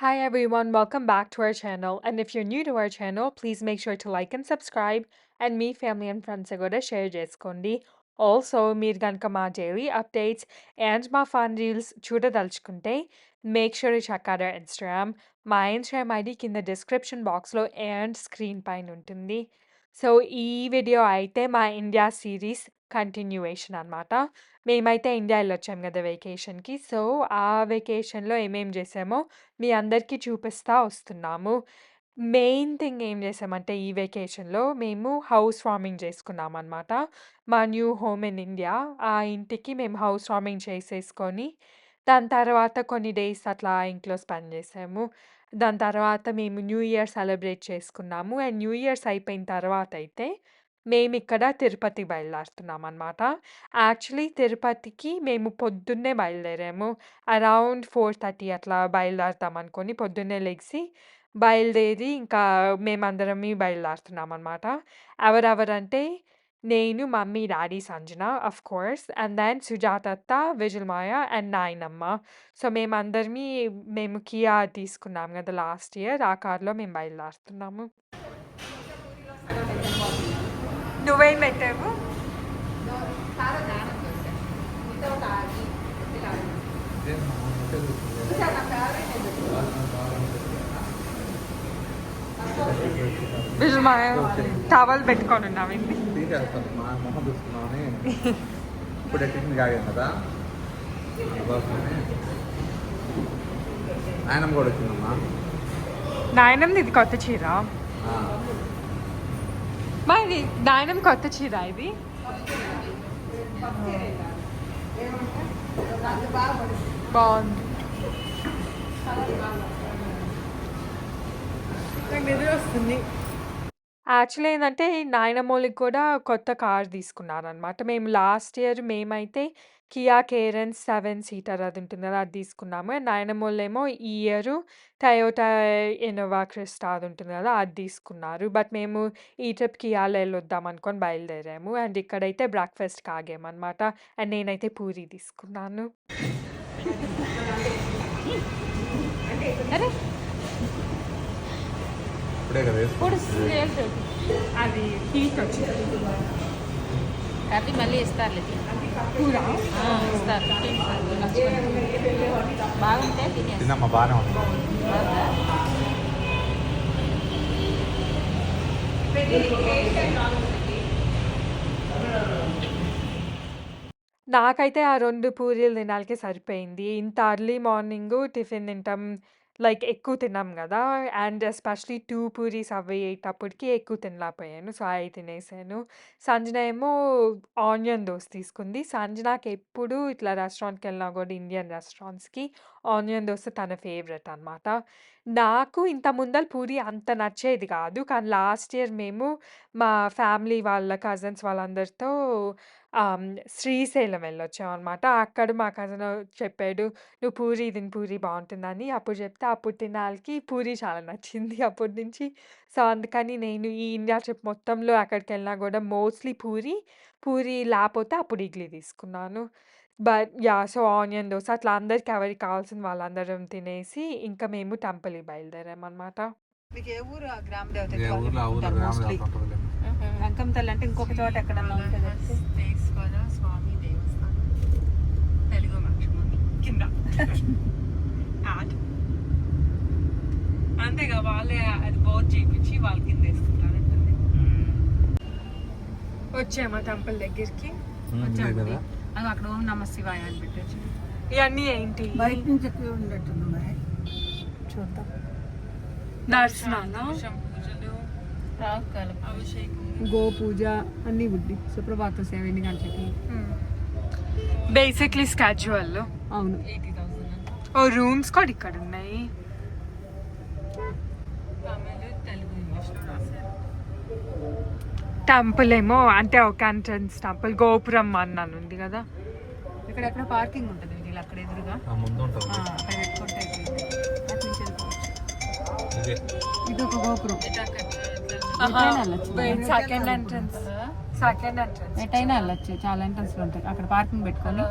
Hi everyone, welcome back to our channel. And if you're new to our channel, please make sure to like and subscribe. And me, family, and friends కూడా share చేసుకోండి. Also మీరు కనుక మా daily updates and మా fun reels చూడదలుచుకుంటే make sure to check out our Instagram. మా Instagram ID కింద description బాక్స్లో అండ్ స్క్రీన్ పైన ఉంటుంది. సో ఈ వీడియో అయితే మా ఇండియా సిరీస్ కంటిన్యూయేషన్ అనమాట. మేమైతే ఇండియా వెళ్ళొచ్చాం కదా వెకేషన్కి. సో ఆ వెకేషన్లో ఏమేం చేసామో మీ అందరికీ చూపిస్తా వస్తున్నాము. మెయిన్ థింగ్ ఏం చేసామంటే ఈ వెకేషన్‌లో మేము హౌస్ వార్మింగ్ చేసుకున్నామనమాట. మా న్యూ హోమ్ ఇన్ ఇండియా. ఆ ఇంటికి మేము హౌస్ వార్మింగ్ చేసేసుకొని, దాని తర్వాత కొన్ని డేస్ అట్లా ఇంట్లో స్పెండ్ చేసాము. దాని తర్వాత మేము న్యూ ఇయర్ సెలబ్రేట్ చేసుకున్నాము. అండ్ న్యూ ఇయర్స్ అయిపోయిన తర్వాతయితే మేమిక్కడ తిరుపతి బయలుదేరుతున్నామనమాట. యాక్చువల్లీ తిరుపతికి మేము పొద్దున్నే బయలుదేరాము. అరౌండ్ 4:30 అట్లా బయలుదేరుతామనుకోని పొద్దున్నే లెగిసి, బయలుదేరి ఇంకా మేమందరమి బయలుదేరుతున్నామనమాట. ఎవరెవరంటే నేను, mummy, daddy, Sanjana of course and then సుజాతత్త, విజయమాయ అండ్ నాయనమ్మ. సో మేము కియా తీసుకున్నాం గదా లాస్ట్ ఇయర్. ఆ కార్‌లో మేము బయలుదేరుతున్నాము. నువ్వేం పెట్టావు? విజయమాయ టవల్ పెట్టుకొని ఉన్నావేంటి? మా మొహం చూసుకున్నామని ఇప్పుడు టిఫిన్ కాగాం కదా అందుకోసమని నాయనమ్మ కూడా వచ్చిందమ్మా. నాయనమ్మ ఇది కొత్త చీర. మరి నాయనమ్మ కొత్త చీర ఇది. బాగుంది. నాకు నిద్ర వస్తుంది. యాక్చువల్లీ ఏందంటే నాయనమ్మోళ్ళకి కూడా కొత్త కార్ తీసుకున్నారనమాట. మేము లాస్ట్ ఇయర్ మేమైతే కియా కేరెన్స్ 7 సీటర్ అది ఉంటుంది కదా! అది తీసుకున్నాము. నాయనమ్మోళ్ళేమో ఈ ఇయరు టయోటా ఇన్నోవా క్రిస్టా అది ఉంటుంది కదా! అది తీసుకున్నారు. బట్ మేము ఈ ట్రిప్ కియాలో ఎళ్ళొద్దాం అనుకోని బయలుదేరాము. అండ్ ఇక్కడైతే బ్రేక్‌ఫాస్ట్‌కి ఆగామనమాట. అండ్ నేనైతే పూరి తీసుకున్నాను. అరే! ఇప్పుడే కదా పొడుస్తుంది అది హీట్ వచ్చింది. కర్రీ మళ్ళీ ఇస్తారులే కూర ఇస్తారు బాగుంటే తినేస్తాం. తిన్నమ్మా బాగానే ఉంది. నాకైతే ఆ 2 పూరీలు తినాలికే సరిపోయింది. ఇంత ఎర్లీ మార్నింగు టిఫిన్ తింటాం. లైక్ ఎక్కువ తిన్నాం గదా! అండ్ ఎస్పెషల్లీ 2 పూరీస్ అవ్వేటప్పటికి ఎక్కువ తినలేకపోయాను. సో, అయి తినేసాను. సంజన ఏమో ఆనియన్ దోస తీసుకుంది. సంజనాకెప్పుడు ఇట్లా రెస్టారెంట్‌కెళ్ళినా గూడా ఇండియన్ రెస్టారెంట్స్‌కి ఆనియన్ దోస తన ఫేవరెట్ అనమాట. నాకు ఇంత ముందల పూరి అంత నచ్చేది కాదు. కానీ లాస్ట్ ఇయర్ మేము మా ఫ్యామిలీ వాళ్ళ కజిన్స్ వాళ్ళందరితో శ్రీశైలం వెళ్ళొచ్చామనమాట. అక్కడ మా కజిన్ చెప్పాడు, "నువ్వు పూరి తిను పూరి బావుంటుందని." అప్పుడు చెప్తే అప్పుడు తినాలికి పూరి చాలా నచ్చింది అప్పటి నుంచి. సో, అందుకని నేను ఈ ఇండియా ట్రిప్ మొత్తంలో ఎక్కడికెళ్ళినా గూడా మోస్ట్‌లీ పూరి, పూరి లేపోతే అప్పుడు ఇడ్లీ తీసుకున్నాను. But yeah! So, onion dosa అట్లా అందరికి ఎవరికి కావాల్సిన వాళ్ళందరం తినేసి ఇంకా మేము టెంపుల్‌కి బయలుదేరామనమాట. మీకు ఏ ఊరు ఆ గ్రామ దేవత ఏ ఊర్లో ఆ ఊర్లో గ్రామ దేవత ఉంటుందిలే. అంకం తల్లి అంటే ఇంకొక చోట ఎక్కడన్నా ఉంటుంది స్వామి దేవస్థానం తెలుగు లక్ష్మణి కింద యాడ్ అంతేగా వాళ్ళే అది బోర్డ్ చేయించి వాళ్ళ కింద వేసుకుంటారంటుంది. వచ్చామా టెంపుల్ దగ్గరికి. ఇదే కదా అది అక్కడ ఓం నమ శివాయ అని పెట్టచ్చు. ఇవన్నీ ఏంటి? బయట నుంచి ఎక్కువ ఉన్నట్టుంది మరి చూద్దాం. దర్శనాలు, పూజలు రావుకాల అభిషేకం గో పూజ అన్ని బుడ్డి సుప్రభాత సేవ 8 గంటలకి. Basically schedule. అవును 80,000 ఓ రూమ్స్ కూడా ఇక్కడ ఉన్నాయి. తమిళ తెలుగు ఇంగ్లీష్లో రాశారు. టెంపుల్ ఏమో అంటే ఒక ఎంట్రన్స్ టెంపుల్ గోపురం అని ఉంది కదా. ఇక్కడ ఎక్కడ పార్కింగ్ ఉంటుంది వీళ్ళు అక్కడ ఎదురుగా ఆ ముందు ఉంటుంది అక్కడ పెట్టుకుంటే అటు నుంచి వెళ్ళిపోవచ్చు. ఇదే ఇది ఒక గోపురం. Second entrance. ఎటైనా వెళ్ళొచ్చు, చాలా ఎంట్రన్స్లు ఉంటాయి. అక్కడ పార్కింగ్ పెట్టుకొని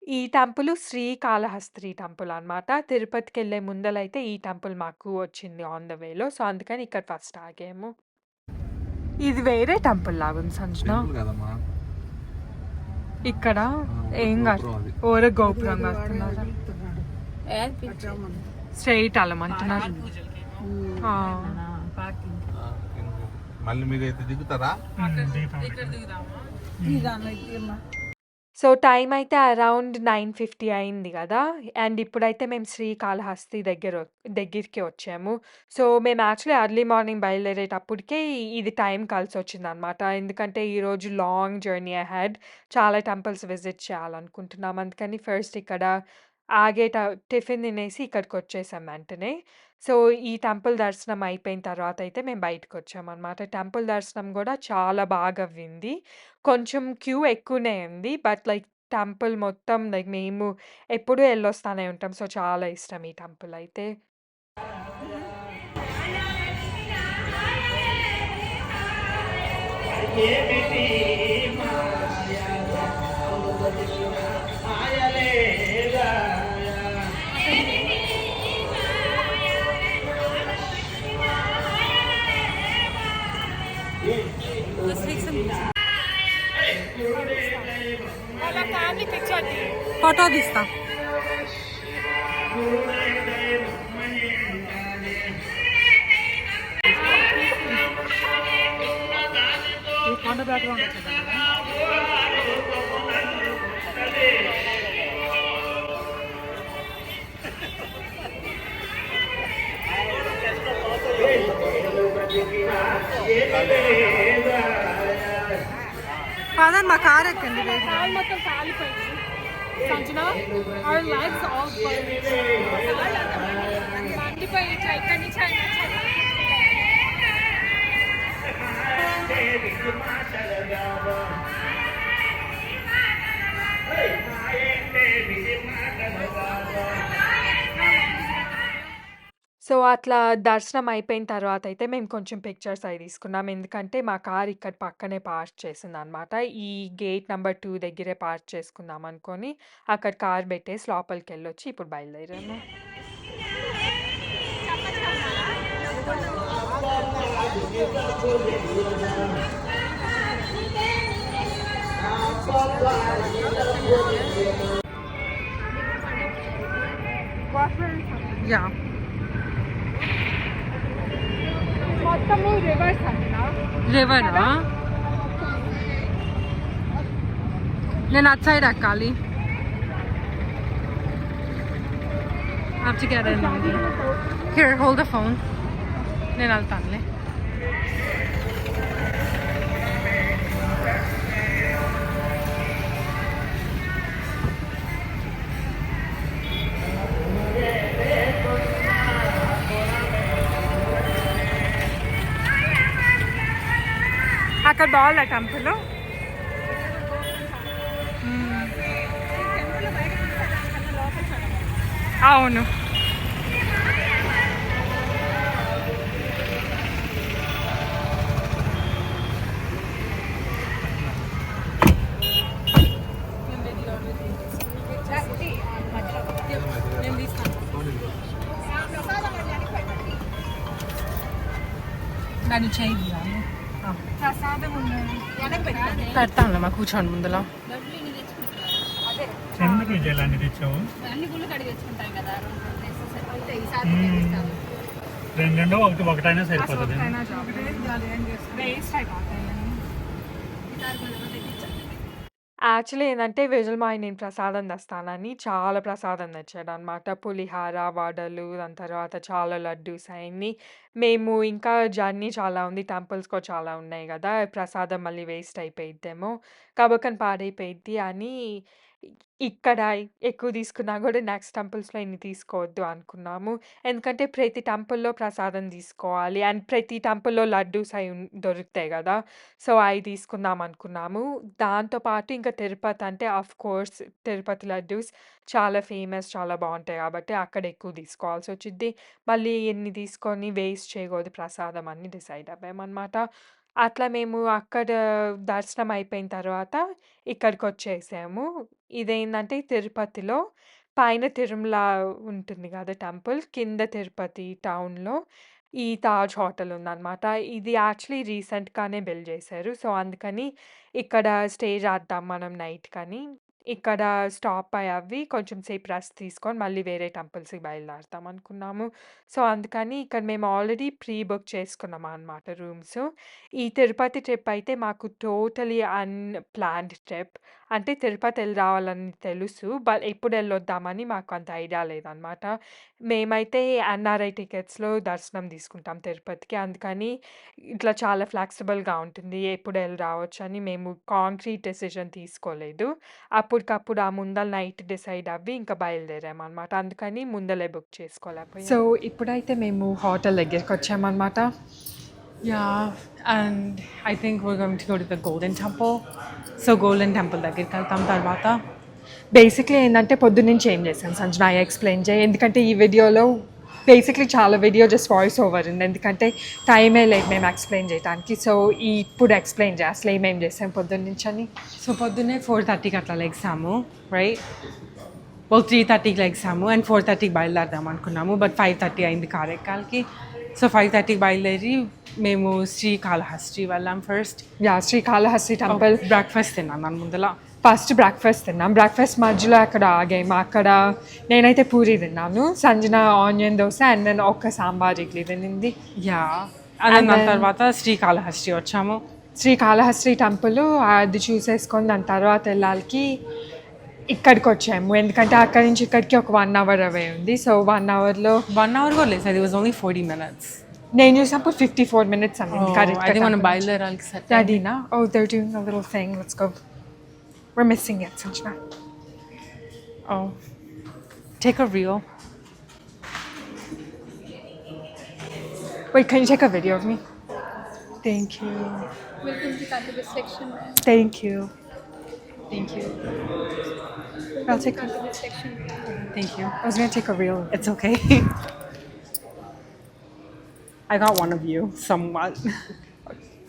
ఈ టెంపుల్ శ్రీకాళహస్తి టెంపుల్ అన్నమాట. తిరుపతికెళ్ళే ముందలైతే ఈ టెంపుల్ మాకు వచ్చింది ఆన్ ద వేలో. సో, అందుకని ఇక్కడ ఫస్ట్ ఆగాము. ఇది వేరే టెంపుల్ లాగుంది సంజన. టెంపుల్ కదమ్మా. ఇక్కడ ఏం గోపురం అది. ఓర గోపురం కడుతున్నారు. స్ట్రైట్ అలమంటున్నారు. ఆ. మళ్ళీ మీరైతే దిగుతారా? సో, టైం అయితే అరౌండ్ 9:50 అయింది గదా! అండ్ ఇప్పుడైతే మేము శ్రీకాళహస్తి దగ్గరికి వచ్చాము. సో, మేము యాక్చువల్లీ ఎర్లీ మార్నింగ్ బయలుదేరేటప్పటికే ఇది టైం కలిసొచ్చిందనమాట. ఎందుకంటే ఈరోజు లాంగ్ జర్నీ అహెడ్. చాలా టెంపుల్స్ విజిట్ చేయాలనుకుంటున్నాం. అందుకని ఫస్ట్ ఇక్కడ టిఫిన్ తినేసి ఇక్కడికొచ్చేసాం వెంటనే. సో, ఈ టెంపుల్ దర్శనం అయిపోయిన తర్వాత అయితే మేము బయటకొచ్చామనమాట. టెంపుల్ దర్శనం గూడా చాలా బాగా అవ్వింది. కొంచెం క్యూ ఎక్కువనే ఉంది. బట్ లైక్ టెంపుల్ మొత్తం లైక్ మేము ఎప్పుడూ ఎళ్ళొస్తానే ఉంటాం. సో, చాలా ఇష్టం ఈ టెంపుల్ అయితే. ఫోటో తీస్తా. ఫాదర్ మా కార్ ఎక్కండి. కాలు మొత్తం కాలిపోయింది సంజన. our legs all మండిపోయి ఇక్కడి నుంచి సో, అట్లా దర్శనం అయిపోయిన తర్వాత అయితే మేము కొంచెం పిక్చర్స్ అవి తీసుకున్నాం. ఎందుకంటే మా కార్ ఇక్కడ పక్కనే పార్క్ చేసిందనమాట. ఈ గేట్ నంబర్ 2 దగ్గరే పార్క్ చేసుకుందాం అనుకోని అక్కడ కార్ పెట్టేసి లోపలికెళ్ళొచ్చి ఇప్పుడు బయలుదేరాము. యాహ్! మొత్తము రివర్స్ అంటున్నా. రివరా? నేను అటు సైడ్ ఎక్కాలి. have to get in. Here, hold the phone. నేను వెళ్తానులే. అక్కడ బాగుందా టెంపుల్? అవును. దాన్ని చేయి పెడతాను మా కూర్చోండి ముందులో. ఎందుకు విజయాలు అన్ని తెచ్చావు? అన్ని గుళ్ళు కడిగి తెచ్చుకుంటాం కదా. రెండో ఒకటైనా సరిపోతుంది. వేస్ట్ అయిపోతాయి. యాక్చువల్లీ ఏందంటే విజుల్ మాయి నేను ప్రసాదం తెస్తానని చాలా ప్రసాదం తెచ్చాడనమాట. పులిహార, వడలు, దాని తర్వాత చాలా లడ్డూస్ అయన్నీ. మేము ఇంకా జర్నీ చాలా ఉంది. టెంపుల్స్ కూడా చాలా ఉన్నాయి గదా! ప్రసాదం మళ్ళీ వేస్ట్ అయిపోయిద్దేమో, కబక్కన పాడైపోయిద్ది అని ఇక్కడ ఎక్కువ తీసుకున్నా గూడా నెక్స్ట్ టెంపుల్స్‌లో ఇన్ని తీసుకోవద్దు అనుకున్నాము. ఎందుకంటే ప్రతి టెంపుల్‌లో ప్రసాదం తీసుకోవాలి. అండ్ ప్రతి టెంపుల్‌లో లడ్డూస్ అయి దొరుకుతాయి గదా! సో, అయి తీసుకుందాం అనుకున్నాము. దాంతో పాటు ఇంకా తిరుపతి అంటే ఆఫ్‌కోర్స్ తిరుపతి లడ్డూస్ చాలా ఫేమస్, చాలా బావుంటాయి గాబట్టి అక్కడ ఎక్కువ తీసుకోవాల్సొచ్చిద్ది. మళ్ళీ ఇన్ని తీసుకొని వేస్ట్ చేయకూడదు ప్రసాదం అని డిసైడ్ అవ్వామనమాట. అట్లా మేము అక్కడ దర్శనం అయిపోయిన తర్వాత ఇక్కడికొచ్చేసాము. ఇదేందంటే తిరుపతిలో పైన తిరుమల ఉంటుంది గదా టెంపుల్. కింద తిరుపతి టౌన్‌లో ఈ తాజ్ హోటల్ ఉందనమాట. ఇది యాక్చువల్లీ రీసెంట్‌గానే బిల్డ్ చేశారు. సో, అందుకని ఇక్కడ స్టే చేద్దాం మనం నైట్‌కని. ఇక్కడ స్టాప్ అయ్యి కొంచెం సేపు రెస్ట్ తీసుకొని మళ్ళీ వేరే టెంపుల్స్‌కి బయలుదేరుతాం అనుకున్నాము. సో, అందుకని ఇక్కడ మేము ఆల్రెడీ ప్రీ బుక్ చేసుకున్నామనమాట రూమ్స్. ఈ తిరుపతి ట్రిప్ అయితే మాకు టోటలీ అన్‌ప్లాన్డ్ ట్రిప్. అంటే తిరుపతి ఎళ్లి రావాలని తెలుసు. బట్ ఎప్పుడెళ్ళొద్దామని మాకు అంత ఐడియా లేదనమాట. మేమైతే ఎన్ఆర్ఐ టికెట్స్‌లో దర్శనం తీసుకుంటాం తిరుపతికి. అందుకని ఇట్లా చాలా ఫ్లెక్సిబుల్‌గా ఉంటుంది. ఎప్పుడు ఎళ్లి రావచ్చని మేము కాంక్రీట్ డెసిషన్ తీసుకోలేదు. అప్పటికప్పుడు ఆ ముందల నైట్ డిసైడ్ అవ్వి ఇంకా బయలుదేరామనమాట. అందుకని ముందలే బుక్ చేసుకోలేకపోయాం. సో, ఇప్పుడైతే మేము hotel దగ్గరికొచ్చామనమాట. Yeah, and I think we're going to go to the Golden Temple. So Golden Temple దగ్గరికి వెళ్తాం తర్వాత. బేసిక్‌లీ ఏందంటే పొద్దున్నుంచి ఏం చేశాం సంజన ఎక్స్‌ప్లెయిన్ చేయి. ఎందుకంటే ఈ వీడియోలో బేసిక్‌లీ చాలా వీడియో జస్ట్ వాయిస్ ఓవర్ ఉంది. ఎందుకంటే టైమే లేదు మేము ఎక్స్‌ప్లెయిన్ చేయడానికి. సో, ఇప్పుడు ఎక్స్‌ప్లెయిన్ చేయి అసలు ఏమేం చేసాం పొద్దున్నుంచని. సో, పొద్దున్నే 4:30కి అట్లా లెగిసాము, రైట్? 3:30కి లెగిసాము అండ్ 4:30కి బయలుదేరదాం అనుకున్నాము. బట్ 5:30 అయింది కార్ ఎక్కాలకి. సో 5:30కి బయలుదేరి మేము శ్రీకాళహస్తి వెళ్ళాం ఫస్ట్. శ్రీకాళహస్తి టెంపుల్. బ్రేక్ఫాస్ట్ తిన్నాం దాని ముందల. ఫస్ట్ బ్రేక్ఫాస్ట్ తిన్నాం. బ్రేక్ఫాస్ట్ మధ్యలో అక్కడ ఆగాము. అక్కడ నేనైతే పూరి తిన్నాను, Sanjana onion dosa and then ఒక్క సాంబార్ ఇడ్లీ తినింది. అండ్ దాని తర్వాత శ్రీకాళహస్తి వచ్చాము. శ్రీకాళహస్తి టెంపుల్ అది చూసేసుకొని దాని తర్వాత వెళ్ళాలికి ఇక్కడికి వచ్చాము. ఎందుకంటే అక్కడి నుంచి ఇక్కడికి ఒక 1 అవర్ అవే ఉంది. సో 1 అవర్లో 1 అవర్ కూడా లేదు, అది వాజ్ ఓన్లీ 40 minutes. నేను చూసినప్పుడు 54 minutes అని. అది మనం బయలుదేరాలి రెడీనా? ఓ they're doing a little thing, let's go. We're missing it, Sanjana. Oh, take a reel. Wait, can you take a video of me? Thank you. Welcome to Kanti section. Thank you. Thank you. I'll take a Section. Thank you. I was going to take a reel. It's okay. I got one of you, somewhat.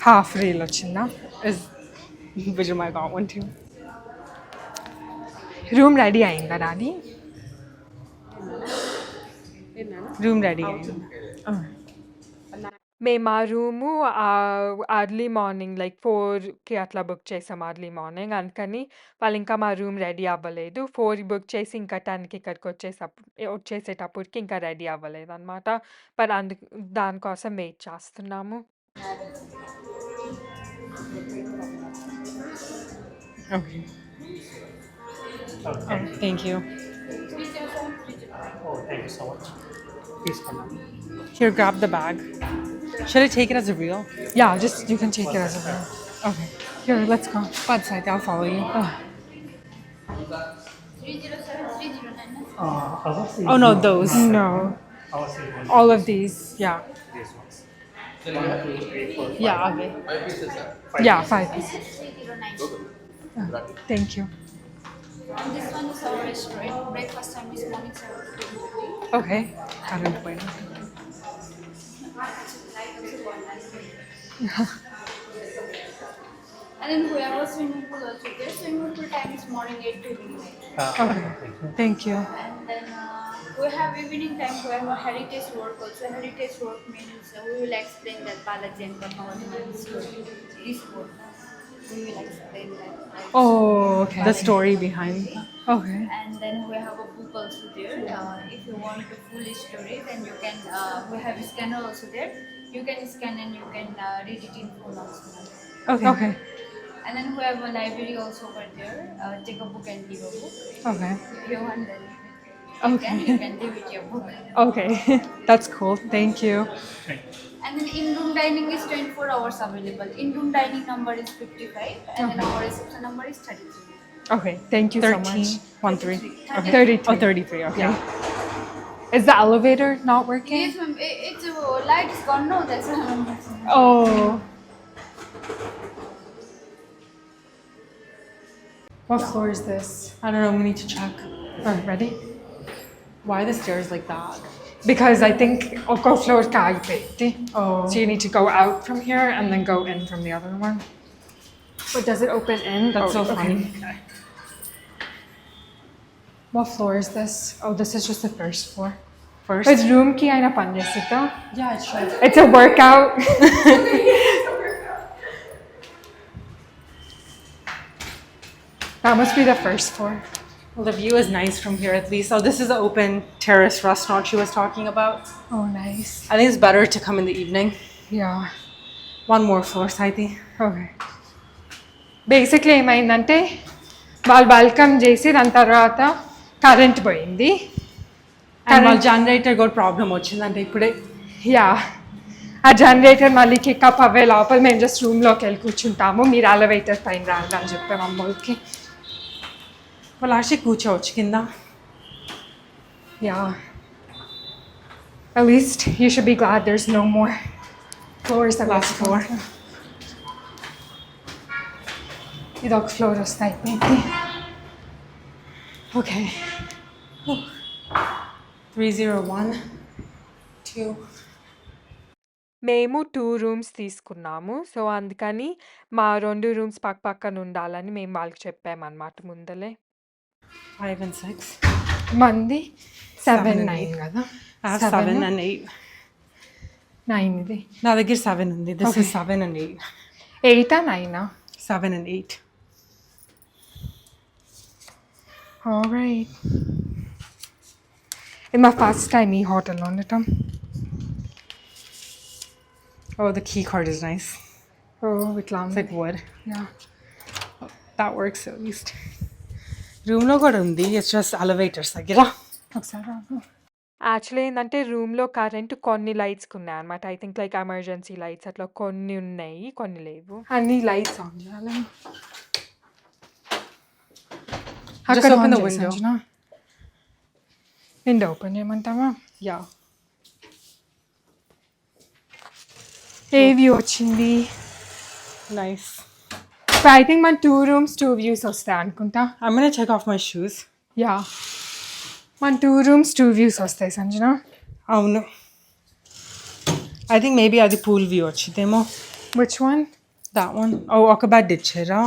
Half reel వచ్చిందా? Is Vijay I got one too. Room ready అయిందా daddy? Room ready అయింది. మేము ఆ room early morning like 4కి అట్లా book చేసాం early morning. అందుకని వాళ్ళు ఇంకా మా రూమ్ రెడీ అవ్వలేదు. 4కి బుక్ చేసి ఇంకా 10కి ఇక్కడికి వచ్చేసేటప్పటికి ఇంకా రెడీ అవ్వలేదు అనమాట. బట్ దానికోసం వెయిట్ చేస్తున్నాము. Okay, thank you. Oh, thank you so much. Please come on. Here, grab the bag. Should I take it as a reel? Yeah, just you can take it as a reel. Okay. Here, let's go. One side, I'll follow you. 307 Oh no, those. No. All of these. Yeah. These ones. Yeah, okay. 5 pieces, sir. Yeah, 5 pieces. 309. Thank you. And this one is our restaurant. Breakfast time is morning 7 to 10:30. Okay. I don't know. And then we have a swimming pool also there. Swimming pool time is morning 8 to midnight. Okay. Thank you. And then we have evening time. We have a heritage work also. Heritage work means we will explain that Balaji and Padmavat's story. This work. We will explain that. Oh, okay. The story behind. Okay. And then we have a book also there. If you want the full story, then you can. We have a scanner also there. You can scan and you can read it in full also. Okay. Okay. And then we have a library also over there. Take a book and give a book. Okay. If you want, then you can give it your book. Okay. That's cool. Thank you. And then in-room dining is 24 hours available. In-room dining number is 55 and then our reception number is 33. Okay. Thank you 13, so much. 13. Okay. 33. Oh, 33. Okay. Yeah. Is the elevator not working? Yes, ma'am. It's light is gone. No, that's not. Oh. What floor is this? I don't know. We need to check. Alright, ready? Why are the stairs like that? Because I think Oko floor is kaagpeti. Oh. So you need to go out from here and then go in from the other one. But does it open in? That's so funny. What floor is this? Oh, this is just the first floor. First? But room ki aina panchesita. Yeah, it should. It's a workout. That must be the first floor. Well, the view is nice from here at least. Oh, this is the open terrace restaurant she was talking about. Oh, nice. I think it's better to come in the evening. Yeah. One more floor, Sahithi. Okay. Basically ఏమైందంటే వాళ్ళు welcome చేసి దాని తర్వాత current పోయింది. And while generator got problem వచ్చిందంటే ఇప్పుడే. Yeah ఆ generator మళ్ళీ కిక్అప్ అవ్వే లోపల మేము జస్ట్ రూమ్లోకి వెళ్ళి కూర్చుంటాము, మీరు ఎలివేటర్ పైన రాదు అని చెప్పాము అమ్మకి. వాళ్ళు actually కూర్చోవచ్చు కింద. Yeah at least you should be glad there's no more floors that Last floor. ఇది ఒక ఫ్లోర్ వస్తే అయిపోయింది. Okay. 301 2. మేము 2 రూమ్స్ తీసుకున్నాము. సో, అందుకని మా 2 రూమ్స్ పక్కన ఉండాలని మేము వాళ్ళకి చెప్పామన్నమాట ముందలే. 5 and 6. మంది 7, 7 and 9 కదా. I have 7 and 8. 9 ఇది. నా దగ్గర 7 ఉంది. This Okay. is 7 and 8. 8 9 7 and 8. All right. ఇది మా ఫస్ట్ టైం ఈ హోటల్లో ఉండటం. Oh, the key card is nice. ఇట్లా It's like wood. Yeah That works at least. Room లో కూడా ఉంది. It's just elevators దగ్గర. ఒకసారి రాదు. యాక్చువల్లీ ఏంటంటే రూమ్లో కరెంట్ కొన్ని లైట్స్కి ఉన్నాయి అనమాట. I think like emergency lights అట్లా కొన్ని ఉన్నాయి, కొన్ని లేవు. అన్ని లైట్స్ ఆన్ చేయాలి. Just open the window. Window open చేయమంటావా? Yeah. ఏ వ్యూ వచ్చింది? Nice. ఐ థింక్ మన 2 rooms 2 views వస్తాయి అనుకుంటా. I'm gonna take off my shoes. Yeah మన 2 rooms 2 views వస్తాయి సంజన. అవును. I think maybe అది pool view వచ్చిందేమో. Which one? That one. Oh, ఒక బెడ్ ఇచ్చారా?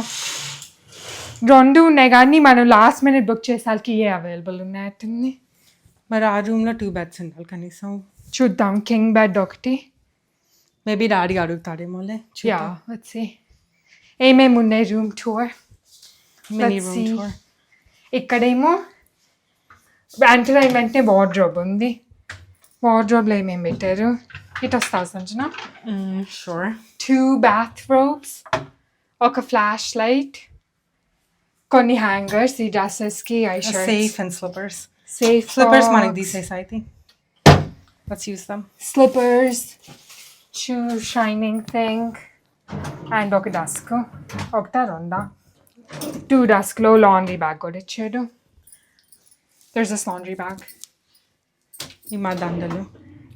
2 ఉన్నాయి కానీ మనం లాస్ట్ మినిట్ బుక్ చేసాలకి ఏ అవైలబుల్ ఉన్నాయట్టుంది. మరి ఆ రూమ్లో 2 beds ఉండాలి కనీసం. చూద్దాం. కింగ్ బెడ్ ఒకటి. మేబీ డాడీ అడుగుతాడేమోలే. Yeah let's see. ఏమేమి ఉన్నాయి room tour? Mini Let's room see. Tour. ఇక్కడేమో ఎంటర్ అయిన వెంటనే వార్డ్రోబ్ ఉంది. వార్డ్రోబ్లో ఏమేమి పెట్టారు? ఇటు వస్తావు సంజన. Sure. 2 bathrobes, ఒక ఫ్లాష్ లైట్, కొన్ని హ్యాంగర్స్ ఈ డ్రెస్సెస్కి, ఐ A shirts, safe and slippers. Safe Slippers మనకి తీసేసి I think. Let's use them. Slippers, shoe shining thing and ఒక డస్క్. ఒకటా రెండా? 2 డస్క్లో లాండ్రీ బ్యాగ్ కూడా ఇచ్చాడు. There's this laundry bag. ఈ మా దండలు.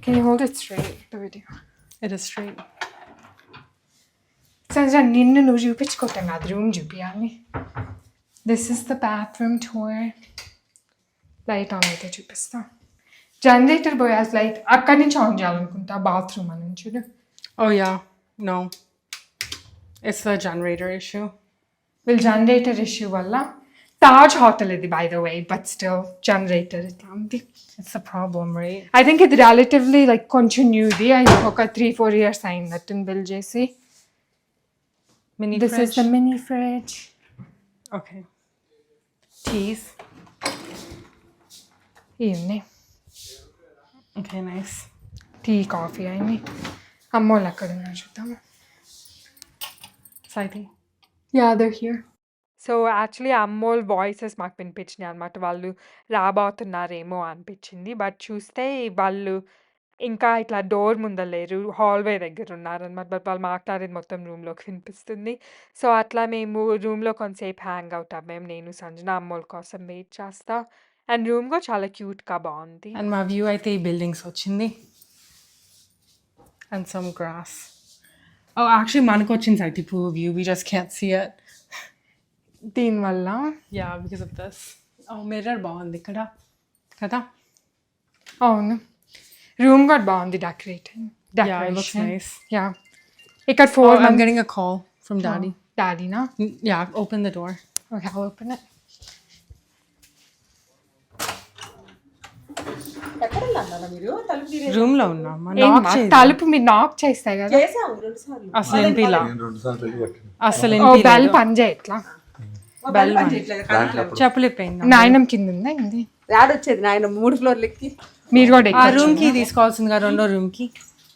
Can you hold it straight? The video. It is straight. Sanjana నిన్ను నువ్వు చూపించుకోవటం కాదు, రూమ్ చూపించాలి. This is the bathroom tour. Light on అయితే చూపిస్తా. జనరేటర్ పోయాస్ లైట్ అక్కడి నుంచి ఆన్ చేయాలనుకుంటా, బాత్రూమ్ అని చూడు. Oh yeah. No. It's the generator issue. వీళ్ళు జనరేటర్ ఇష్యూ వల్ల తాజ్ హోటల్ ఇది by the way, but still generator ఇట్లా ఉంది. It's the problem, right? I think ఇది రిలేటివ్లీ లైక్ కొంచెం న్యూది. ఒక 3-4 years అయిందట్టు బిల్ చేసి. Mini this fridge. Is the mini fridge. Okay. Teas. ఇవన్నీ Okay, nice. టీ కాఫీ అయింది. అమ్మోళ్ళు అక్కడ ఉన్నారు చూద్దాము. Sahithi. Yeah there here. So actually అమ్మోల్ వాయిసెస్ మాకు వినిపించినాయి అనమాట. వాళ్ళు రాబోతున్నారేమో అనిపించింది. బట్ చూస్తే వాళ్ళు ఇంకా ఇట్లా డోర్ ముందర లేరు, హాల్వే దగ్గర ఉన్నారనమాట. బట్ వాళ్ళు మాట్లాడేది మొత్తం రూమ్లోకి వినిపిస్తుంది. సో అట్లా మేము రూమ్లో కొంతసేపు హ్యాంగ్ అవుట్ అవ్వాము. నేను సంజన అమ్మోల్ కోసం వెయిట్ చేస్తా. అండ్ రూమ్ కూడా చాలా క్యూట్గా బాగుంది. And మా వ్యూ అయితే ఈ బిల్డింగ్స్ వచ్చింది. And some grass. Oh, actually మనకు వచ్చింది Sahithi pool view. We just can't see it. దీనివల్ల Yeah, because of this. Oh, mirror బాగుంది ఇక్కడ కదా. అవును రూమ్ కూడా బాగుంది. Decoration. Yeah, it looks nice. Yeah ఇక్కడ 4 Oh, I'm getting a call from daddy. డాడీనా? Yeah, open the door. Okay, I'll open it. ఎక్కడ వెళ్ళాలన్నా మీరు తలుపు తీరేది రూమ్లో ఉన్నామా? ఏం నాక్ మా చేయదు. తలుపు మీరు నాక్ చేస్తాయి కదా చేసాము 2 సార్లు అసలు వినిపిలా. నేను 2 సార్లు పెళ్లి కట్టాను. అసలు ఓ బెల్ వినిపిలేదు. పని చేయట్లా బెల్ పని చేయట్లేదు కదా. చెప్పులు ఇప్పింది. నాయనం కింద ఉందా ఏంది యాడొచ్చేది నాయన 3 ఫ్లోర్లు ఎక్కి మీరు కూడా ఆ ఎక్కొచ్చు. రూమ్ కి తీసుకోవాల్సిందిగా రెండో రూమ్ కి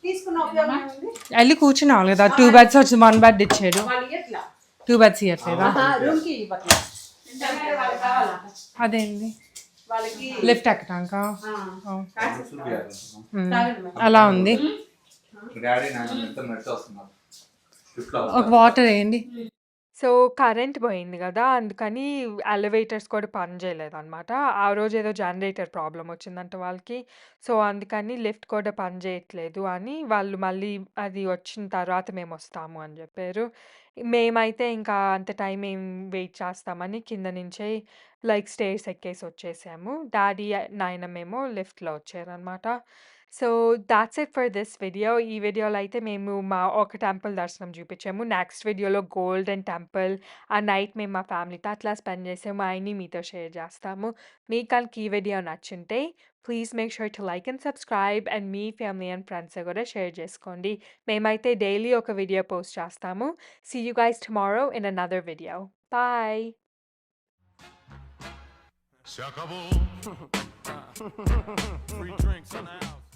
తీసుకున్న ఉపయోగం ఉంది వెళ్ళి కూర్చున్నావాలి కదా. 2 బెడ్స్ వచ్చి 1 బెడ్ ఇచ్చాడు. వాళ్ళు ఎట్లా 2 బెడ్స్ ఇవ్వట్లేదా? రూమ్ కి ఇవ్వట్లా వాళ్ళకి కావాలా అదేంది వాళ్ళకి లిఫ్ట్ ఎక్కడాక తాగడమే. అలా ఉంది. డాడీ నాన్న ఇద్దరు నడిచి వస్తున్నారు. లిఫ్ట్లో ఒక వాటర్ వేయండి. సో కరెంట్ పోయింది కదా అందుకని ఎలివేటర్స్ కూడా పని చేయలేదన్నమాట. ఆ రోజు ఏదో జనరేటర్ ప్రాబ్లమ్ వచ్చిందంట వాళ్ళకి. సో అందుకని లిఫ్ట్ కూడా పని చేయట్లేదు అని వాళ్ళు మళ్ళీ అది వచ్చిన తర్వాత మేము వస్తాము అని చెప్పారు. మేమైతే ఇంకా అంత టైం ఏం వెయిట్ చేస్తామని కింద నుంచే లైక్ స్టేర్స్ ఎక్కేసి వచ్చేసాము. డాడీ నాయనమేమో లిఫ్ట్లో వచ్చారనమాట. So that's it for this video. ఈ వీడియోలో అయితే మేము మా ఒక టెంపుల్ దర్శనం చూపించాము. నెక్స్ట్ వీడియోలో గోల్డెన్ టెంపుల్ ఆ నైట్ మేము మా ఫ్యామిలీతో అట్లా స్పెండ్ చేసాము. అవన్నీ మీతో షేర్ చేస్తాము. మీకు కనుక ఈ వీడియో నచ్చుంటే please make sure to like and subscribe and మీ ఫ్యామిలీ అండ్ ఫ్రెండ్స్ కూడా షేర్ చేసుకోండి. మేమైతే డైలీ ఒక వీడియో పోస్ట్ చేస్తాము. See you guys tomorrow in another video. Bye. Se acabou. Free drinks in the house.